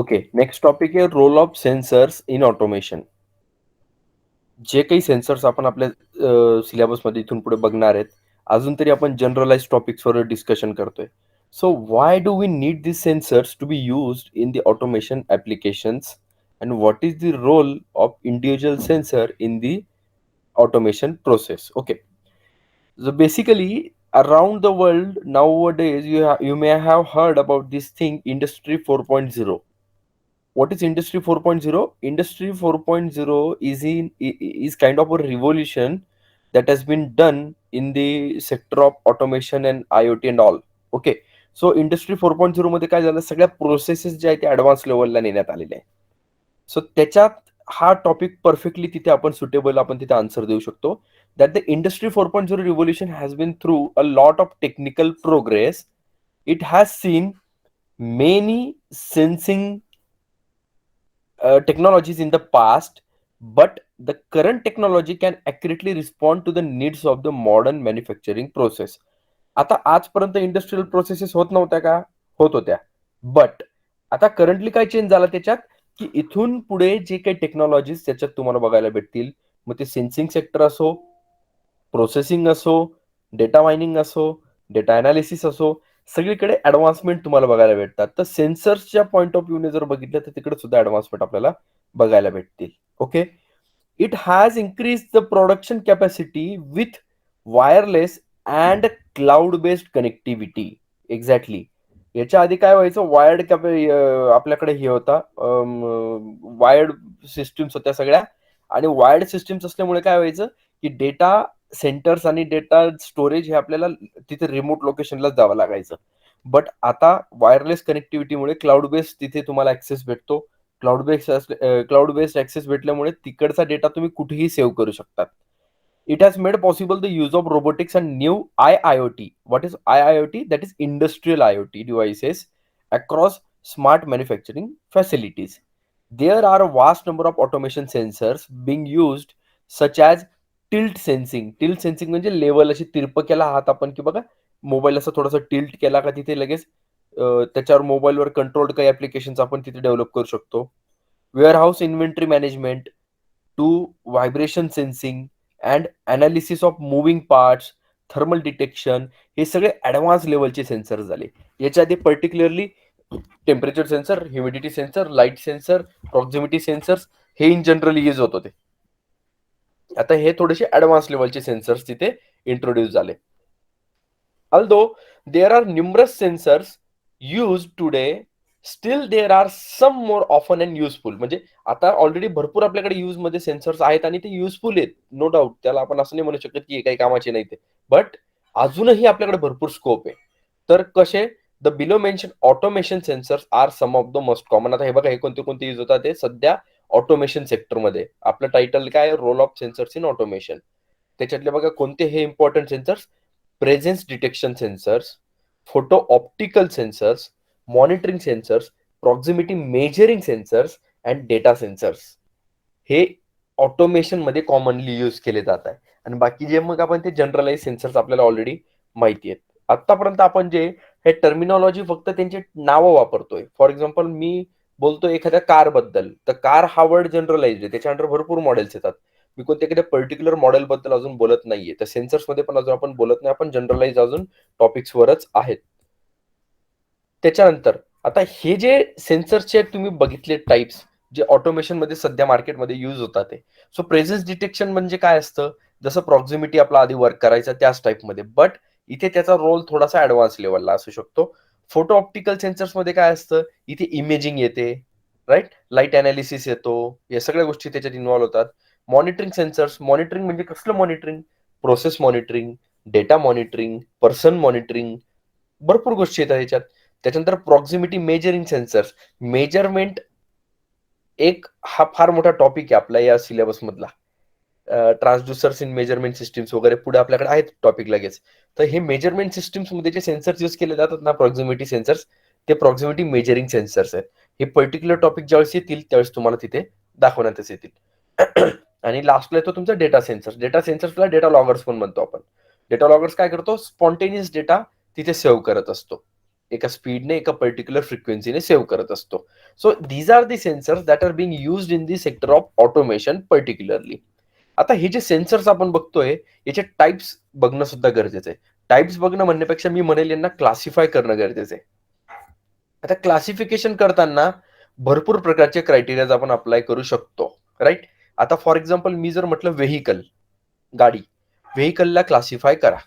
Okay, next topic आहे role of sensors in automation. जे काही सेन्सर्स आपण आपल्या सिलेबसमध्ये इथून पुढे बघणार आहेत, अजून तरी आपण जनरलाइज टॉपिक्सवर डिस्कशन करतोय. So why do we need this sensors to be used in the automation applications and what is the role of individual sensor in the automation process? Okay. So basically, around the world nowadays, you may have heard about this thing, Industry 4.0. What is Industry 4.0? Industry 4.0 is kind of a revolution that has been done in the sector of automation and IoT and all. Okay. So industry 4.0 मध्ये काय झालं, सगळ्या processes ज्या आहेत त्या advance लेवलला नेण्यात आलेल्या आहे. सो त्याच्यात हा टॉपिक परफेक्टली तिथे आपण सुटेबल आपण तिथे आन्सर देऊ शकतो. That the industry 4.0 revolution has been through a lot of technical progress. It has seen many sensing technologies in the past, but the current technology can accurately respond to the needs of the modern manufacturing process. आता आजपर्यंत industrial processes होत नव्हत्या का? होत होत्या. But आता currently काय change झाला त्याच्यात, की इथून पुढे जे काही टेक्नॉलॉजीज त्याच्यात तुम्हाला बघायला भेटतील, मग ते सेन्सिंग सेक्टर असो, प्रोसेसिंग असो, डेटा मायनिंग असो, डेटा अनालिसिस असो, सगळीकडे ॲडव्हान्समेंट तुम्हाला बघायला भेटतात. तर सेन्सर्सच्या पॉइंट ऑफ व्ह्यूने जर बघितलं तर तिकडे सुद्धा ॲडव्हान्समेंट आपल्याला बघायला भेटतील. Okay. It has increase the production capacity with wireless and cloud based connectivity. Exactly. याच्या आधी काय व्हायचं, आपल्याकडे हे होता, वायर्ड सिस्टीम्स होत्या सगळ्या. आणि वायर्ड सिस्टीम्स असल्यामुळे काय व्हायचं, की डेटा सेंटर्स आणि डेटा स्टोरेज हे आपल्याला तिथे रिमोट लोकेशनलाच जावं लागायचं. बट आता वायरलेस कनेक्टिव्हिटीमुळे क्लाउड बेस्ड तिथे तुम्हाला ऍक्सेस भेटतो. क्लाउड बेस्ड ऍक्सेस भेटल्यामुळे तिकडचा डेटा तुम्ही कुठेही सेव्ह करू शकतात. It has made possible the use of robotics and new IIoT. What is IIoT? That is industrial IoT devices across smart manufacturing facilities. There are a vast number of automation sensors being used, such as tilt sensing. Tilt sensing म्हणजे level अशी तिरप केला हात आपण, की बघा mobile असं थोडासा tilt केला का तिथे लगेच त्याच्यावर मोबाईलवर कंट्रोल्ड काही ऍप्लिकेशन्स आपण तिथे डेव्हलप करू शकतो. Warehouse inventory management to vibration sensing and analysis of moving parts, thermal detection, हे सगळे ॲडव्हान्स लेवलचे सेन्सर झाले. याच्या आधी particularly temperature sensor, humidity sensor, light sensor, proximity sensors हे इन जनरली यूज होत होते. आता हे थोडेसे ॲडव्हान्स लेवलचे सेन्सर्स तिथे इंट्रोड्यूस झाले. Although there are numerous sensors used today, still there are some more often and useful. म्हणजे आता ऑलरेडी भरपूर आपल्याकडे यूज मध्ये सेन्सर्स आहेत आणि ते युजफुल आहेत, नो डाऊट. त्याला आपण असं नाही म्हणू शकत की हे काही कामाचे नाही ते. बट अजूनही आपल्याकडे भरपूर स्कोप आहे. तर कसे, the below mention automation sensors are some of the most common. आता हे बघा, हे कोणते कोणते यूज होतात ते सध्या ऑटोमेशन सेक्टरमध्ये. आपलं टायटल काय, role of sensors in automation. त्याच्यातले बघा कोणते हे important sensors: presence detection sensors, photo optical sensors, monitoring sensors, proximity measuring sensors and data sensors. हे ऑटोमेशन मध्ये कॉमनली यूज केले जात आहे. आणि बाकी जे मग आपण ते जनरलाइज सेन्सर्स आपल्याला ऑलरेडी माहिती आहेत. आतापर्यंत आपण जे हे टर्मिनॉलॉजी फक्त त्यांचे नावं वापरतोय. फॉर एक्झाम्पल, मी बोलतो एखाद्या कार बद्दल, तर कार हा वर्ड जनरलाइज आहे, त्याच्या अंडर भरपूर मॉडेल्स येतात. मी कोणत्या एखाद्या पर्टिक्युलर मॉडेल बद्दल अजून बोलत नाहीये. तर सेन्सर्स मध्ये पण अजून आपण बोलत नाही, आपण जनरलाइज अजून टॉपिक्सवरच आहेत. त्याच्यानंतर आता हे जे सेन्सर्सचे तुम्ही बघितले टाइप्स, जे ऑटोमेशन मध्ये सध्या मार्केटमध्ये यूज होतात ते. सो प्रेझेन्स डिटेक्शन म्हणजे काय असतं, जसं प्रॉक्झिमिटी आपला आधी वर्क करायचा त्याच टाइपमध्ये, बट इथे त्याचा रोल थोडासा ऍडव्हान्स लेवलला असू शकतो. फोटो ऑप्टिकल सेन्सर्स मध्ये काय असतं, इथे इमेजिंग येते, राईट, लाईट अनालिसिस येतो, या सगळ्या गोष्टी त्याच्यात इन्व्हॉल्व्ह होतात. मॉनिटरिंग सेन्सर्स, मॉनिटरिंग म्हणजे कसलं monitoring, process monitoring, data monitoring, person monitoring, भरपूर गोष्टी येतात त्याच्यात. त्याच्यानंतर प्रॉक्झिमिटी मेजरिंग सेन्सर्स, मेजरमेंट एक हा फार मोठा टॉपिक आहे आपला या सिलेबस मधला. ट्रान्सड्युसर्स इन मेजरमेंट सिस्टीम्स वगैरे पुढे आपल्याकडे आहेत टॉपिक लगेच. तर हे मेजरमेंट सिस्टीम्स मध्ये जे सेन्सर्स यूज केले जातात ना, प्रॉक्झिमिटी सेन्सर्स, ते प्रॉक्झिमिटी मेजरिंग सेन्सर्स आहेत. हे पर्टिक्युलर टॉपिक ज्यावेळेस येतील त्यावेळेस तुम्हाला तिथे दाखवण्यातच येतील. आणि लास्टला येतो तुमचा डेटा सेन्सर्स. डेटा सेन्सर्सला डेटा लॉगर्स पण म्हणतो आपण. डेटा लॉगर्स काय करतो, स्पॉन्टेनियस डेटा तिथे सेव्ह करत असतो. एका स्पीडने, एका पर्टिक्युलर फ्रिक्वेन्सीने सेव्ह करत असतो. So these are the sensors that are being used in the sector of automation particularly. आता हे जे सेन्सर्स आपण बघतोय, याचे टाइप्स बघणं सुद्धा गरजेचं आहे. टाइप्स बघणं म्हणण्यापेक्षा मी म्हणेल यांना क्लासिफाय करणं गरजेचं आहे. आता क्लासिफिकेशन करताना भरपूर प्रकारचे क्रायटेरियाज आपण अप्लाय करू शकतो, राईट? आता फॉर एक्झाम्पल मी जर म्हटलं व्हेइकल, गाडी, व्हेइकलला क्लासिफाय करा.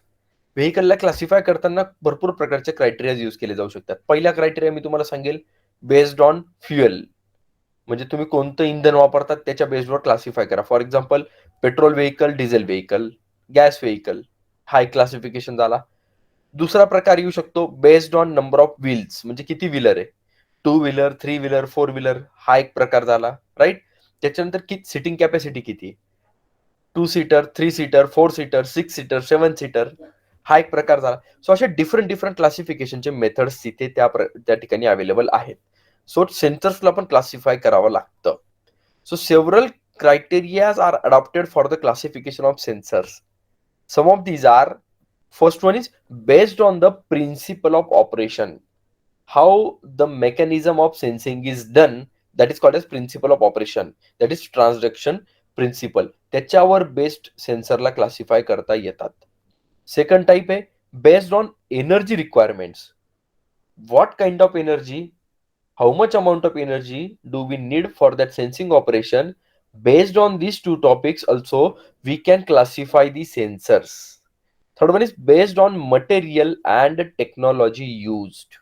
व्हेइकलला क्लासिफाय करताना भरपूर प्रकारचे क्रायटेरिया यूज केले जाऊ शकतात. पहिला क्रायटेरिया मी तुम्हाला सांगेल, बेस्ड ऑन फ्युएल. म्हणजे तुम्ही कोणतं इंधन वापरतात त्याच्या बेसवर क्लासिफाय करा. For example petrol vehicle, diesel vehicle, gas vehicle, हा एक क्लासिफिकेशन झाला. दुसरा प्रकार येऊ शकतो based on number of wheels, म्हणजे किती व्हीलर आहे. 2 व्हीलर, 3 व्हीलर, 4 व्हीलर, हा एक प्रकार झाला, राईट? त्याच्यानंतर सिटिंग कॅपॅसिटी किती, 2 seater, 3 seater, 4 seater, 6 seater, 7 seater, हा एक प्रकार झाला. सो असे डिफरंट डिफरंट क्लासिफिकेशनचे मेथड्स तिथे त्या ठिकाणी अवेलेबल आहेत. सो सेन्सर्सला पण क्लासिफाय करावं लागतं. सो several criterias are adopted for the classification of sensors. Some of these are, first one is based on the principle of operation. How the mechanism of sensing is done, that is called as principle of operation. That is transduction principle. त्याच्यावर based सेन्सरला classify करता येतात. Second type आहे based on energy requirements. What kind of energy, how much amount of energy do we need for that sensing operation. Based on these two topics also we can classify the sensors. Third one is based on material and technology used.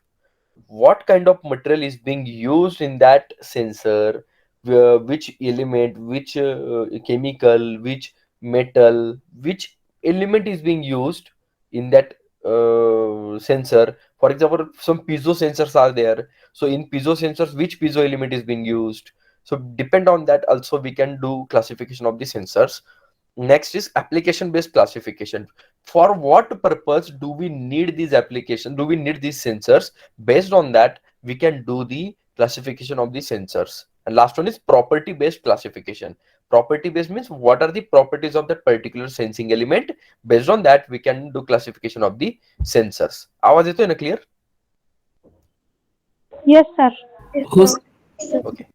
What kind of material is being used in that sensor, which element, which chemical, which metal, which element is being used in that sensor. For example, some piezo sensors are there. So in piezo sensors, which piezo element is being used? So depend on that also we can do classification of the sensors. Next is application based classification. For what purpose do we need these applications, do we need these sensors? Based on that we can do the classification of the sensors. And last one is property based classification. Property based means what are the properties of that particular sensing element. Based on that we can do classification of the sensors. आवाज येतोय ना clear? Yes, sir. Okay.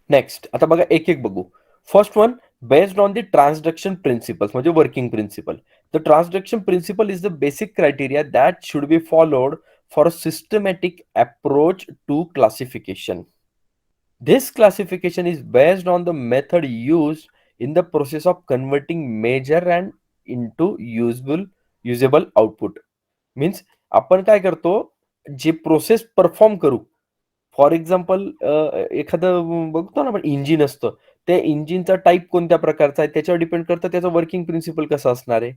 Next आता बघा एक एक बघू. First one based on the transduction principles, म्हणजे working principle. The transduction principle is the basic criteria that should be followed for a systematic approach to classification. This classification is based on the method used in the process of converting measure and into usable output. Means आपण काय करतो, जे process perform करू. For example एखादं बघतो ना आपण engine असतं, त्या इंजिनचा टाईप कोणत्या प्रकारचा आहे त्याच्यावर डिपेंड करतं त्याचं वर्किंग प्रिन्सिपल कसं असणार आहे.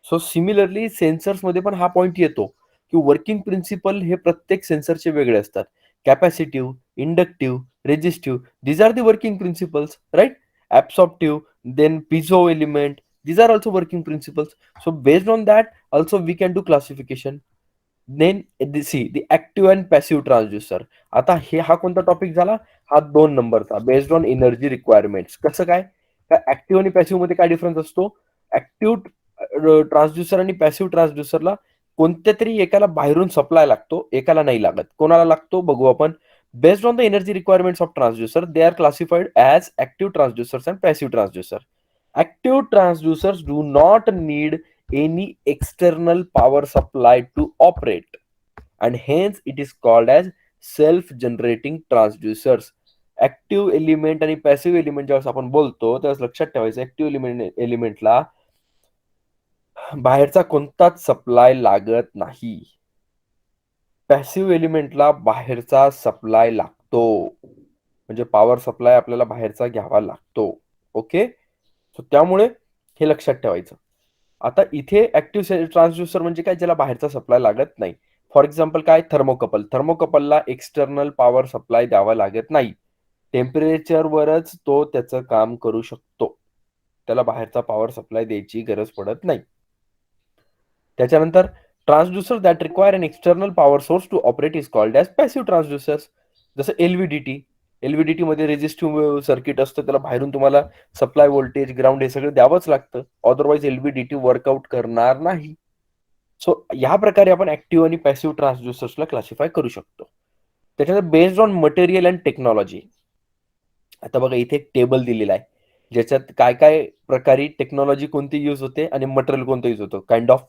सो सिमिलरली सेन्सर्समध्ये पण हा पॉईंट येतो की वर्किंग प्रिन्सिपल हे प्रत्येक सेन्सरचे वेगळे असतात. Capacitive, inductive, resistive, these are the working principles, right? Absorptive, then piezo element, these are also working principles. So based on that also we can do classification. Then see the active and passive transducer. आता हा कोणता topic झाला, हा 2 नंबरचा based on energy requirements. कसं काय active आणि passive मध्ये काय डिफरन्स असतो. ऍक्टिव्ह ट्रान्सड्युसर आणि पॅसिव्ह ट्रान्सड्युसरला कोणत्या तरी एकाला बाहेरून सप्लाय लागतो, एकाला नाही लागत. कोणाला लागतो बघू आपण. Based on the energy requirements of transducer, they are classified as active transducers and passive transducer. Active transducers do not need any external power supply to operate, and hence it is called as self-generating transducers. Active element आणि passive element ज्यावेळेस आपण बोलतो त्यावेळेस लक्षात ठेवायचं active एलिमेंटला बाहेरचा कोणताच supply लागत नाही. पॅसिव्ह एलिमेंटला बाहेरचा सप्लाय लागतो, म्हणजे पॉवर सप्लाय आपल्याला बाहेरचा घ्यावा लागतो. ओके, सो त्यामुळे हे लक्षात ठेवायचं. आता इथे ऍक्टिव्ह ट्रान्सड्युसर म्हणजे काय, ज्याला बाहेरचा सप्लाय लागत नाही. फॉर एक्झाम्पल काय, थर्मोकपल. थर्मोकपलला एक्सटर्नल पॉवर सप्लाय द्यावा लागत नाही. टेम्परेचरवरच तो त्याचं काम करू शकतो, त्याला बाहेरचा पॉवर सप्लाय द्यायची गरज पडत नाही. त्याच्यानंतर transducer that require an external power source to operate is called as passive transducers. जसं एलव्हीडीटी, एलव्हीडीटी मध्ये रेझिस्टिव्ह सर्किट असतं, त्याला बाहेरून तुम्हाला सप्लाय व्होल्टेज, ग्राउंड हे सगळं द्यावंच लागतं. अदरवाईज एलव्हीडीटी वर्कआउट करणार नाही. सो या प्रकारे आपण ऍक्टिव्ह आणि पॅसिव्ह ट्रान्सड्युसर्सला क्लासिफाय करू शकतो. त्याच्यानंतर based on material and technology. आता बघा इथे एक टेबल दिलेला आहे, ज्याच्यात काय काय प्रकारे टेक्नॉलॉजी कोणती यूज होते आणि मटेरियल कोणतं यूज होतं, काइंड ऑफ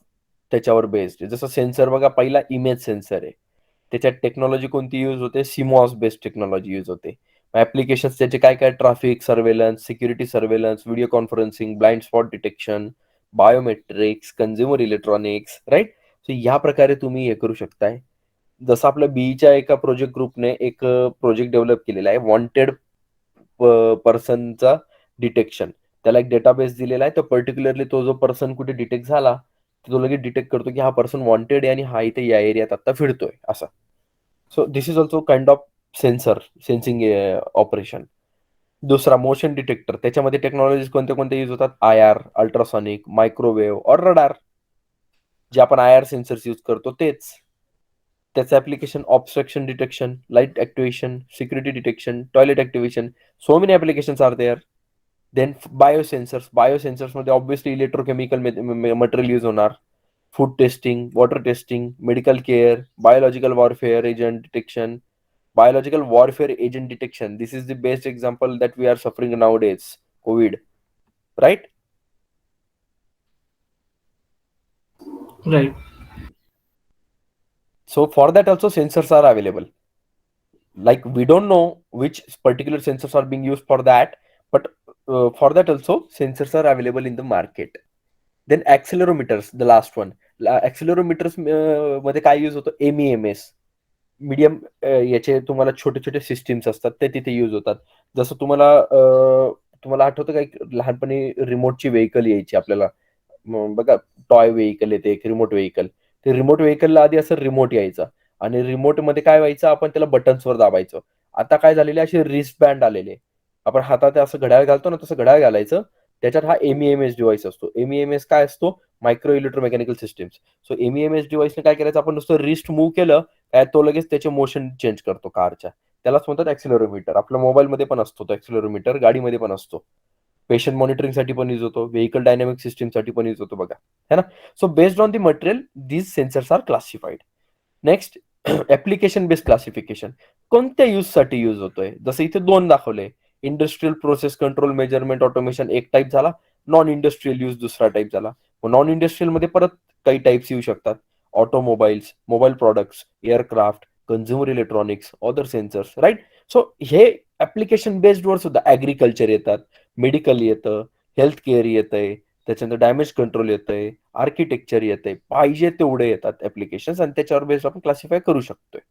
त्याच्यावर बेस्ड. जसं सेन्सर बघा, पहिला इमेज सेन्सर आहे, त्याच्यात टेक्नॉलॉजी कोणती यूज होते, सिमॉस बेस्ड टेक्नॉलॉजी यूज होते. ऍप्लिकेशन्स त्याचे काय काय, traffic surveillance, security surveillance, video conferencing, blind spot detection, biometrics, consumer electronics, right. So या प्रकारे तुम्ही हे करू शकताय. जसं आपल्या बीईच्या एका प्रोजेक्ट ग्रुपने एक प्रोजेक्ट डेव्हलप केलेला आहे, वॉन्टेड पर्सनचा डिटेक्शन. त्याला एक डेटाबेस दिलेला आहे, तर पर्टिक्युलरली तो जो पर्सन कुठे डिटेक्ट झाला, तो लगेच डिटेक्ट करतो की हा पर्सन वॉन्टेड आहे आणि हा इथे या एरियात आता फिरतोय असा. So this is also kind of sensing operation. दुसरा मोशन डिटेक्टर, त्याच्यामध्ये टेक्नॉलॉजी कोणत्या कोणत्या यूज होतात, आयआर, अल्ट्रासॉनिक, मायक्रोवेव्ह और रडार. जे आपण आयआर सेन्सर्स यूज करतो तेच. त्याचं application obstruction detection, light activation, security detection, toilet activation. So many applications are there. Then biosensors. बायोसेन्सर्समध्ये ऑब्व्हियसली इलेक्ट्रोकेमिकल मटेरियल यूज होणार. Food testing, water testing, medical care, biological warfare agent detection. Biological warfare agent detection. This is the best example that we are suffering nowadays, COVID, right? Right. So for that also sensors are available. Like we don't know which particular sensors are being used for that, but for that also sensors are available in the market. Then accelerometers, the last one. Accelerometers मध्ये काय use होतं, MEMS. Medium याचे तुम्हाला छोटे छोटे systems असतात, ते तिथे यूज होतात. जसं तुम्हाला आठवतं का, एक लहानपणी रिमोटची व्हेकल यायची आपल्याला, बघा टॉय व्हेकल येते एक रिमोट व्हेकल. ते रिमोट व्हेकलला आधी असं रिमोट यायचा, आणि रिमोट मध्ये काय व्हायचं, आपण त्याला बटन्सवर दाबायचं. आता काय झालेले, असे रिस्ट बँड आलेले, आपण हातात असं घड्याळ घालतो ना, तसं घड्याळ घालायचं. त्याच्यात हा MEMS डिव्हाइस असतो. MEMS काय असतो, मायक्रो इलेक्ट्रोमेकॅनिकल सिस्टीम्स. सो MEMS डिव्हाइसने काय करायचं, आपण नुसतं रिस्ट मूव्ह केलं काय, तो लगेच त्याचे मोशन चेंज करतो कारच्या. त्यालाच म्हणतात ऍक्सिलरोमीटर. आपल्या मोबाईलमध्ये पण असतो तो ऍक्सिलरोमीटर, गाडीमध्ये पण असतो. पेशंट मॉनिटरिंगसाठी पण यूज होतो, व्हेकल डायनॅमिक सिस्टीमसाठी पण यूज होतो बघा, है ना. So based on the material these sensors are classified. Next, application based classification. कोणत्या यूजसाठी यूज होतोय, जसं इथे दोन दाखवले. Industrial process control, measurement, automation एक टाईप झाला. नॉन इंडस्ट्रियल यूज दुसरा टाईप झाला. नॉन इंडस्ट्रियल मध्ये परत काही टाईप्स येऊ शकतात. Automobiles, mobile products, aircraft, consumer electronics, other sensors, right. So हे ऍप्लिकेशन बेस्ड वर सुद्धा ऍग्रिकल्चर येतात, मेडिकल येतं, हेल्थ केअर येतंय, त्याच्यानंतर डॅमेज कंट्रोल येतंय, आर्किटेक्चर येतंय, पाहिजे तेवढे येतात ऍप्लिकेशन्स, आणि त्याच्यावर बेस्ड आपण क्लासिफाय करू शकतोय.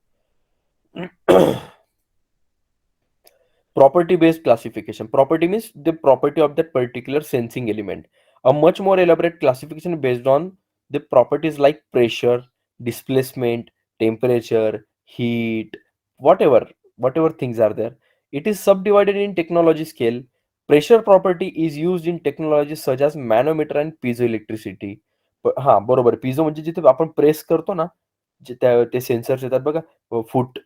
Property based classification. Property means the property of that particular sensing element. A much more elaborate classification based on the properties like pressure, displacement, temperature, heat, whatever things are there. It is subdivided in technology scale. Pressure property is used in technologies such as manometer and piezoelectricity. हा बरोबर, piezo म्हणजे जिथे आपण press करतो ना, जे ते sensors येतात बघा, फूट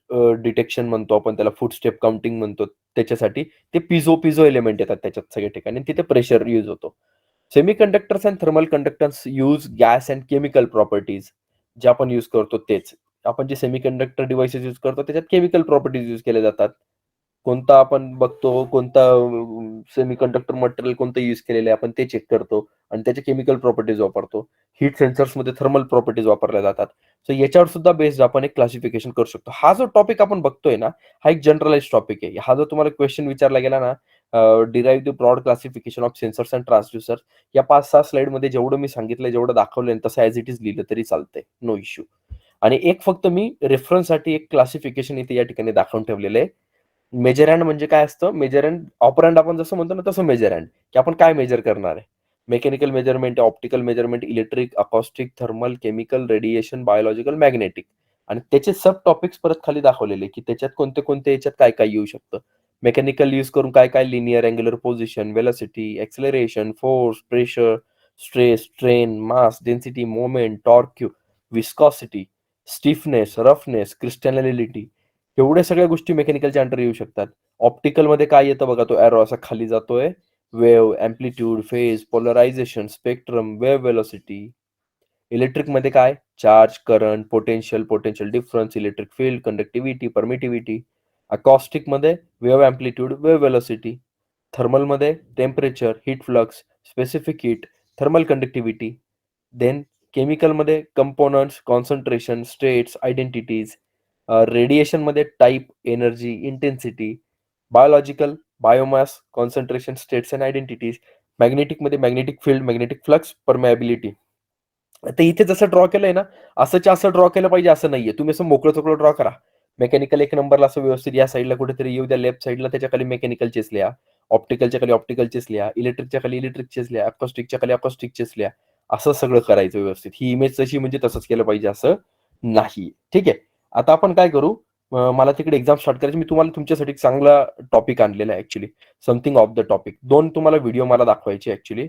डिटेक्शन म्हणतो आपण त्याला, फूट स्टेप काउंटिंग म्हणतो. त्याच्यासाठी ते पिझो पिझो एलिमेंट येतात त्याच्यात सगळ्या ठिकाणी, तिथे प्रेशर यूज होतो. Semiconductors and thermal conductance use gas and chemical properties. जे आपण यूज करतो तेच. आपण जे सेमीकंडक्टर डिव्हाइसेस यूज करतो त्याच्यात केमिकल प्रॉपर्टीज यूज केल्या जातात. कोणता आपण बघतो, कोणता सेमीकंडक्टर मटेरियल कोणतं यूज केलेलं आहे, आपण ते चेक करतो आणि त्याचे केमिकल प्रॉपर्टीज वापरतो. हीट सेन्सर्समध्ये थर्मल प्रॉपर्टीज वापरल्या जातात. सो याच्यावर सुद्धा बेस्ड आपण एक क्लासिफिकेशन करू शकतो. हा जो टॉपिक आपण बघतोय ना, हा एक जनरलाइज टॉपिक आहे. हा जर तुम्हाला क्वेश्चन विचारला गेला ना, derive the broad classification of sensors and transducers, या 5-6 स्लाइडमध्ये जेवढं मी सांगितलंय, जेवढं दाखवलंय तसं ॲज इट इज लिहिलं तरी चालतंय, नो इश्यू. आणि एक फक्त मी रेफरन्ससाठी एक क्लासिफिकेशन इथे या ठिकाणी दाखवून ठेवलेलं आहे. मेजर हँड म्हणजे काय असतं, मेजर हँड ऑपरंड आपण जसं म्हणतो ना, तसं मेजर हँड, की आपण काय मेजर करणार आहे. Mechanical measurement, optical measurement, electric, acoustic, thermal, chemical, radiation, biological, magnetic. आणि त्याचे सब टॉपिक्स परत खाली दाखवलेले, की त्याच्यात कोणते कोणते याच्यात काय काय येऊ शकतं. मेकॅनिकल यूज करून काय काय, linear, angular position, velocity, acceleration, force, pressure, stress, strain, mass, density, moment, torque, viscosity, stiffness, roughness, crystallity. एवढ्या सगळ्या गोष्टी मेकॅनिकलच्या अंडर येऊ शकतात. ऑप्टिकलमध्ये काय येतं बघा, तो एरो असा खाली जातोय. Wave, amplitude, phase, polarisation, spectrum, wave velocity. इलेक्ट्रिकमध्ये काय? Charge, current, potential difference, electric field, conductivity, permittivity. अकॉस्टिकमध्ये वेव्ह एम्प्लिट्यूड, वेव्ह वेलोसिटी. थर्मलमध्ये temperature, heat flux, specific heat, thermal conductivity. Then केमिकलमध्ये कंपोनंट्स, कॉन्सन्ट्रेशन, स्टेट्स, आयडेंटिटीज. रेडिएशनमध्ये type, energy, intensity. Biological, biomass, concentration, states and identities. मॅग्नेटिकमध्ये magnetic field, magnetic flux, permeability. आता इथे जसं draw केलंय ना, असंच्या असं ड्रॉ केलं पाहिजे असं नाहीये. तुम्ही असं मोकळं ड्रॉ करा. मेकॅनिकल एक नंबरला असं व्यवस्थित या साईडला कुठेतरी येऊ द्या, लेफ्ट साईडला त्याच्या खाली मेकॅनिकलचेच लिहा. ऑप्टिकलच्या खाली ऑप्टिकलचेच लिहा. इलेक्ट्रिकच्या खाली इलेक्ट्रिकचेच लिहा. अकॉस्टिकच्या खाली अकॉस्टिकचेच लिहा. असं सगळं करायचं व्यवस्थित. ही इमेज तशी म्हणजे तसंच केलं पाहिजे असं नाही. ठीक आहे. आता आपण काय करू, मला तिकडे एक्झाम स्टार्ट करायची. मी तुम्हाला तुमच्यासाठी एक चांगला टॉपिक आणलेला आहे actually. Something of the topic. 2 तुम्हाला व्हिडिओ मला दाखवायचे ऍक्च्युली.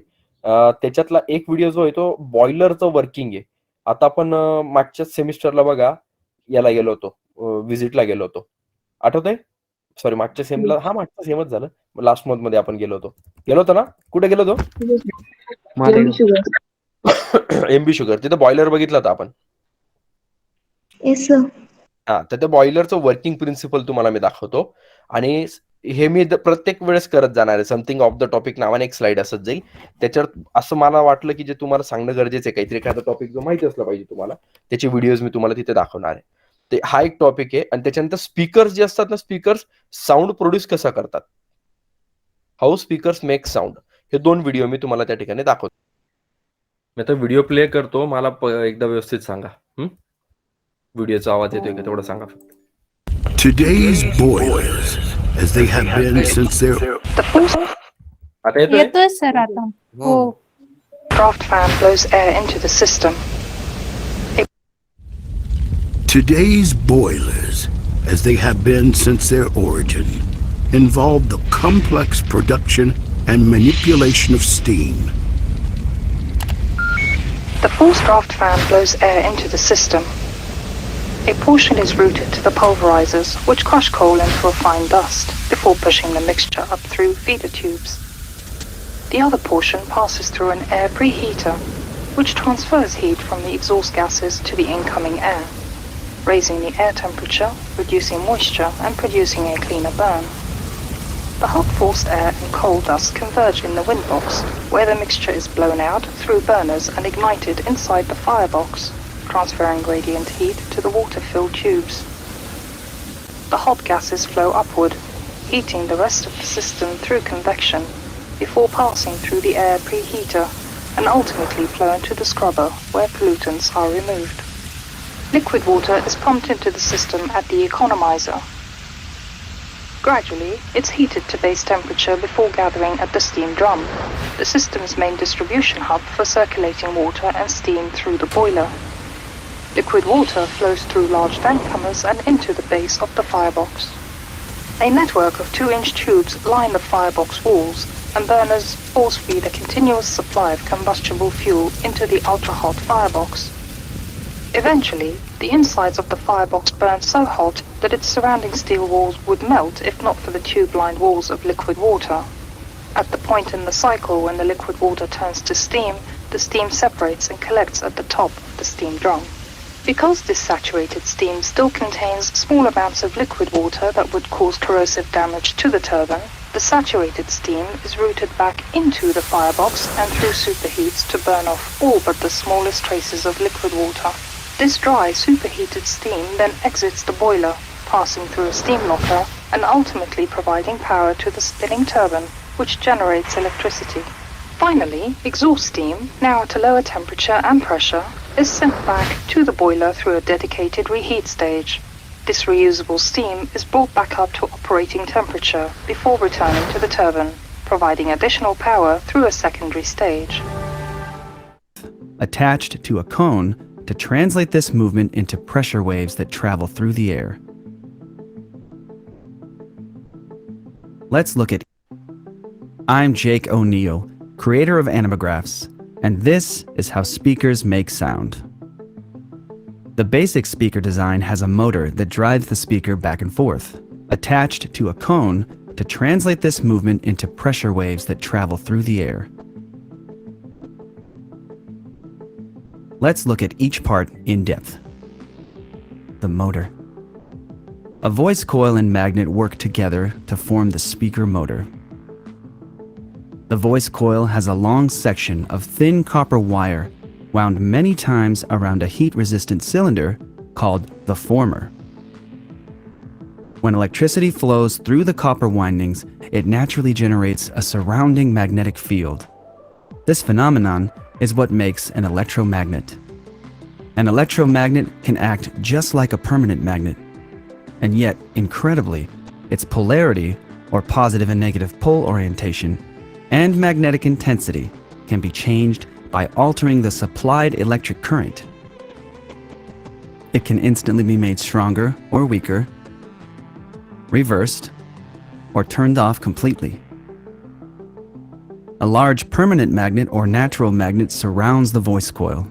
त्याच्यातला एक व्हिडिओ जो आहे तो बॉयलरचं वर्किंग आहे. आता आपण मागच्याच सेमिस्टरला बघा याला गेलो होतो, व्हिजिटला गेलो होतो. आठवतंय? सॉरी मागच्या सेमला, हा मागच्या सेमच झालं. लास्ट मंथ मध्ये आपण गेलो होतो. गेलो होतो ना? कुठे गेलो होतो? MB sugar. तिथं बॉयलर बघितला होता आपण. Yes sir. हा, तर त्या बॉयलरचं वर्किंग प्रिन्सिपल तुम्हाला मी दाखवतो. आणि हे मी प्रत्येक वेळेस करत जाणार आहे. समथिंग ऑफ द टॉपिक नावाने एक स्लाइड असत जाईल. त्याच्यावर असं मला वाटलं की जे तुम्हाला सांगणं गरजेचं आहे, काहीतरी एखादा टॉपिक जो माहिती असला पाहिजे तुम्हाला, त्याचे व्हिडिओज मी तुम्हाला तिथे दाखवणार आहे. ते हा एक टॉपिक आहे. आणि त्याच्यानंतर स्पीकर्स जे असतात ना, स्पीकर्स साऊंड प्रोड्यूस कसं करतात, हाऊ स्पीकर्स मेक साऊंड, हे 2 व्हिडिओ मी तुम्हाला त्या ठिकाणी दाखवतो. मी आता व्हिडिओ प्ले करतो. मला एकदा व्यवस्थित सांगा. व्हिडिओचा आवाज येतोय का तेवढं सांगा. Today's boilers, as they have been since their आता येतोय? येतोय सर आता. हो. Draft fan blows air into the system. Today's boilers, as they have been since their origin, involve the complex production and manipulation of steam. The forced draft fan blows air into the system. A portion is routed to the pulverizers, which crush coal into a fine dust before pushing the mixture up through feeder tubes. The other portion passes through an air preheater, which transfers heat from the exhaust gases to the incoming air, raising the air temperature, reducing moisture, and producing a cleaner burn. The hot forced air and coal dust converge in the wind box, where the mixture is blown out through burners and ignited inside the firebox, transferring radiant heat to the water-filled tubes. The hot gases flow upward, heating the rest of the system through convection, before passing through the air preheater and ultimately flow into the scrubber, where pollutants are removed. Liquid water is pumped into the system at the economizer. Gradually, it's heated to base temperature before gathering at the steam drum, the system's main distribution hub for circulating water and steam through the boiler. Liquid water flows through large tank-comers and into the base of the firebox. A network of 2-inch tubes line the firebox walls, and burners force feed a continuous supply of combustible fuel into the ultra-hot firebox. Eventually, the insides of the firebox burn so hot that its surrounding steel walls would melt if not for the tube-lined walls of liquid water. At the point in the cycle when the liquid water turns to steam, the steam separates and collects at the top of the steam drum. Because this saturated steam still contains small amounts of liquid water that would cause corrosive damage to the turbine, the saturated steam is routed back into the firebox and through superheats to burn off all but the smallest traces of liquid water. This dry, superheated steam then exits the boiler, passing through a steam locker and ultimately providing power to the spinning turbine, which generates electricity. Finally, exhaust steam, now at a lower temperature and pressure, is sent back to the boiler through a dedicated reheat stage. This reusable steam is brought back up to operating temperature before returning to the turbine, providing additional power through a secondary stage. Attached to a cone to translate this movement into pressure waves that travel through the air. Let's look at. I'm Jake O'Neill, creator of Animagraphs, and this is how speakers make sound. The basic speaker design has a motor that drives the speaker back and forth, attached to a cone to translate this movement into pressure waves that travel through the air. Let's look at each part in depth. The motor. A voice coil and magnet work together to form the speaker motor. The voice coil has a long section of thin copper wire wound many times around a heat-resistant cylinder called the former. When electricity flows through the copper windings, it naturally generates a surrounding magnetic field. This phenomenon is what makes an electromagnet. An electromagnet can act just like a permanent magnet, and yet, incredibly, its polarity, or positive and negative pole orientation, and magnetic intensity can be changed by altering the supplied electric current. It can instantly be made stronger or weaker, reversed, or turned off completely. A large permanent magnet or natural magnet surrounds the voice coil.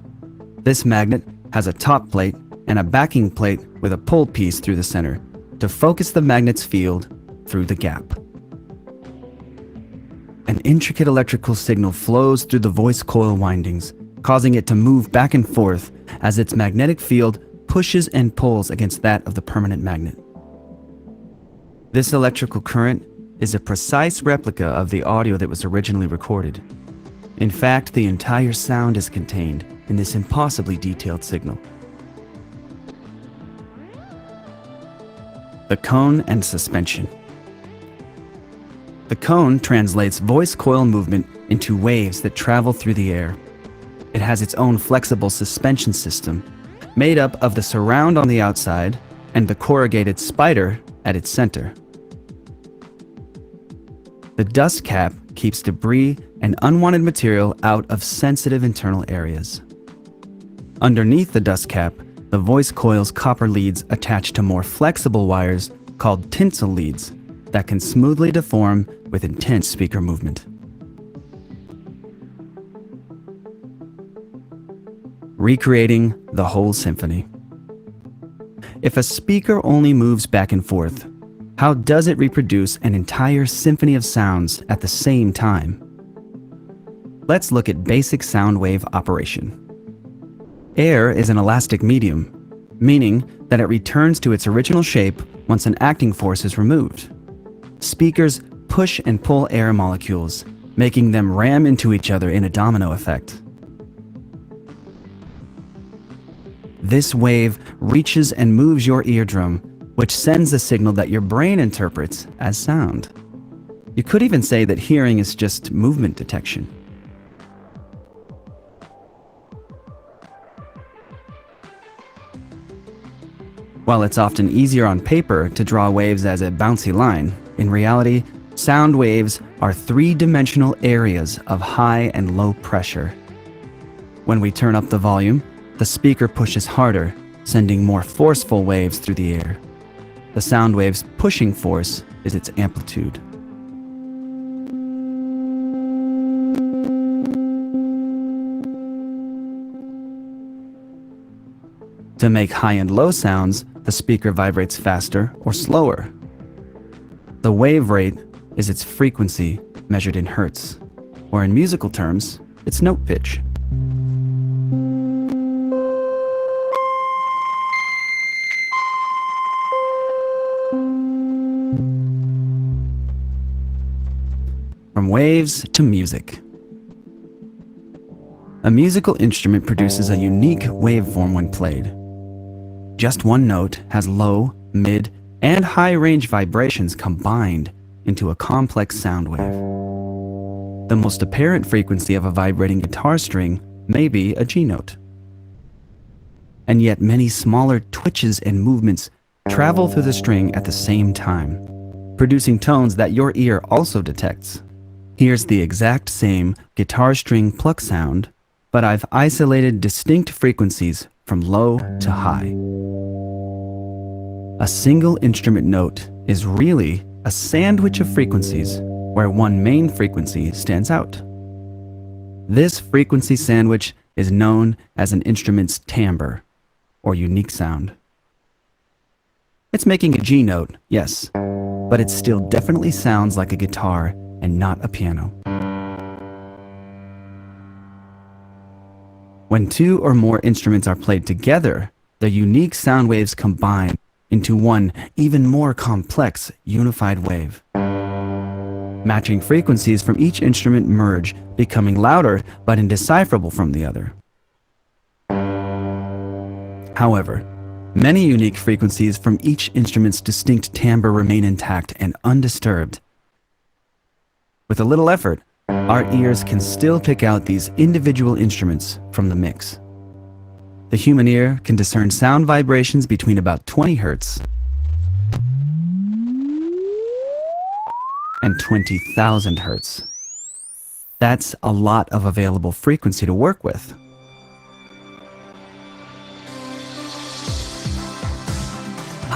This magnet has a top plate and a backing plate with a pull piece through the center to focus the magnet's field through the gap. An intricate electrical signal flows through the voice coil windings, causing it to move back and forth as its magnetic field pushes and pulls against that of the permanent magnet. This electrical current is a precise replica of the audio that was originally recorded. In fact, the entire sound is contained in this impossibly detailed signal. The cone and suspension. The cone translates voice coil movement into waves that travel through the air. It has its own flexible suspension system, made up of the surround on the outside and the corrugated spider at its center. The dust cap keeps debris and unwanted material out of sensitive internal areas. Underneath the dust cap, the voice coil's copper leads attach to more flexible wires called tinsel leads that can smoothly deform with intense speaker movement. Recreating the whole symphony. If a speaker only moves back and forth, how does it reproduce an entire symphony of sounds at the same time? Let's look at basic sound wave operation. Air is an elastic medium, meaning that it returns to its original shape once an acting force is removed. Speakers push and pull air molecules, making them ram into each other in a domino effect. This wave reaches and moves your eardrum, which sends a signal that your brain interprets as sound. You could even say that hearing is just movement detection. While it's often easier on paper to draw waves as a bouncy line, in reality, sound waves are three-dimensional areas of high and low pressure. When we turn up the volume, the speaker pushes harder, sending more forceful waves through the air. The sound wave's pushing force is its amplitude. To make high and low sounds, the speaker vibrates faster or slower. The wave rate is its frequency measured in hertz, or in musical terms, its note pitch. From waves to music. A musical instrument produces a unique waveform when played. Just one note has low, mid, and high range vibrations combined into a complex sound wave. The most apparent frequency of a vibrating guitar string may be a G note. And yet many smaller twitches and movements travel through the string at the same time, producing tones that your ear also detects. Here's the exact same guitar string pluck sound, but I've isolated distinct frequencies from low to high. A single instrument note is really a sandwich of frequencies where one main frequency stands out. This frequency sandwich is known as an instrument's timbre, or unique sound. It's making a G note, yes, but it still definitely sounds like a guitar and not a piano. When two or more instruments are played together, the unique sound waves combine into one even more complex unified wave. Matching frequencies from each instrument merge, becoming louder but indecipherable from the other. However, many unique frequencies from each instrument's distinct timbre remain intact and undisturbed. With a little effort, our ears can still pick out these individual instruments from the mix. The human ear can discern sound vibrations between about 20 Hz and 20,000 Hz. That's a lot of available frequency to work with.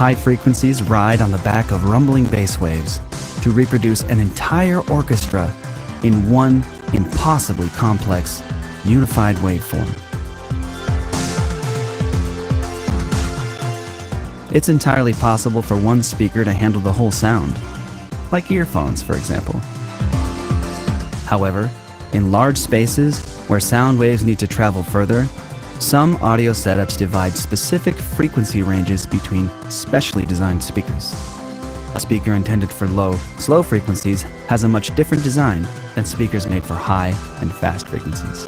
High frequencies ride on the back of rumbling bass waves to reproduce an entire orchestra in one impossibly complex, unified waveform. It's entirely possible for one speaker to handle the whole sound, like earphones, for example. However, in large spaces where sound waves need to travel further, some audio setups divide specific frequency ranges between specially designed speakers. A speaker intended for low, slow frequencies has a much different design than speakers made for high and fast frequencies.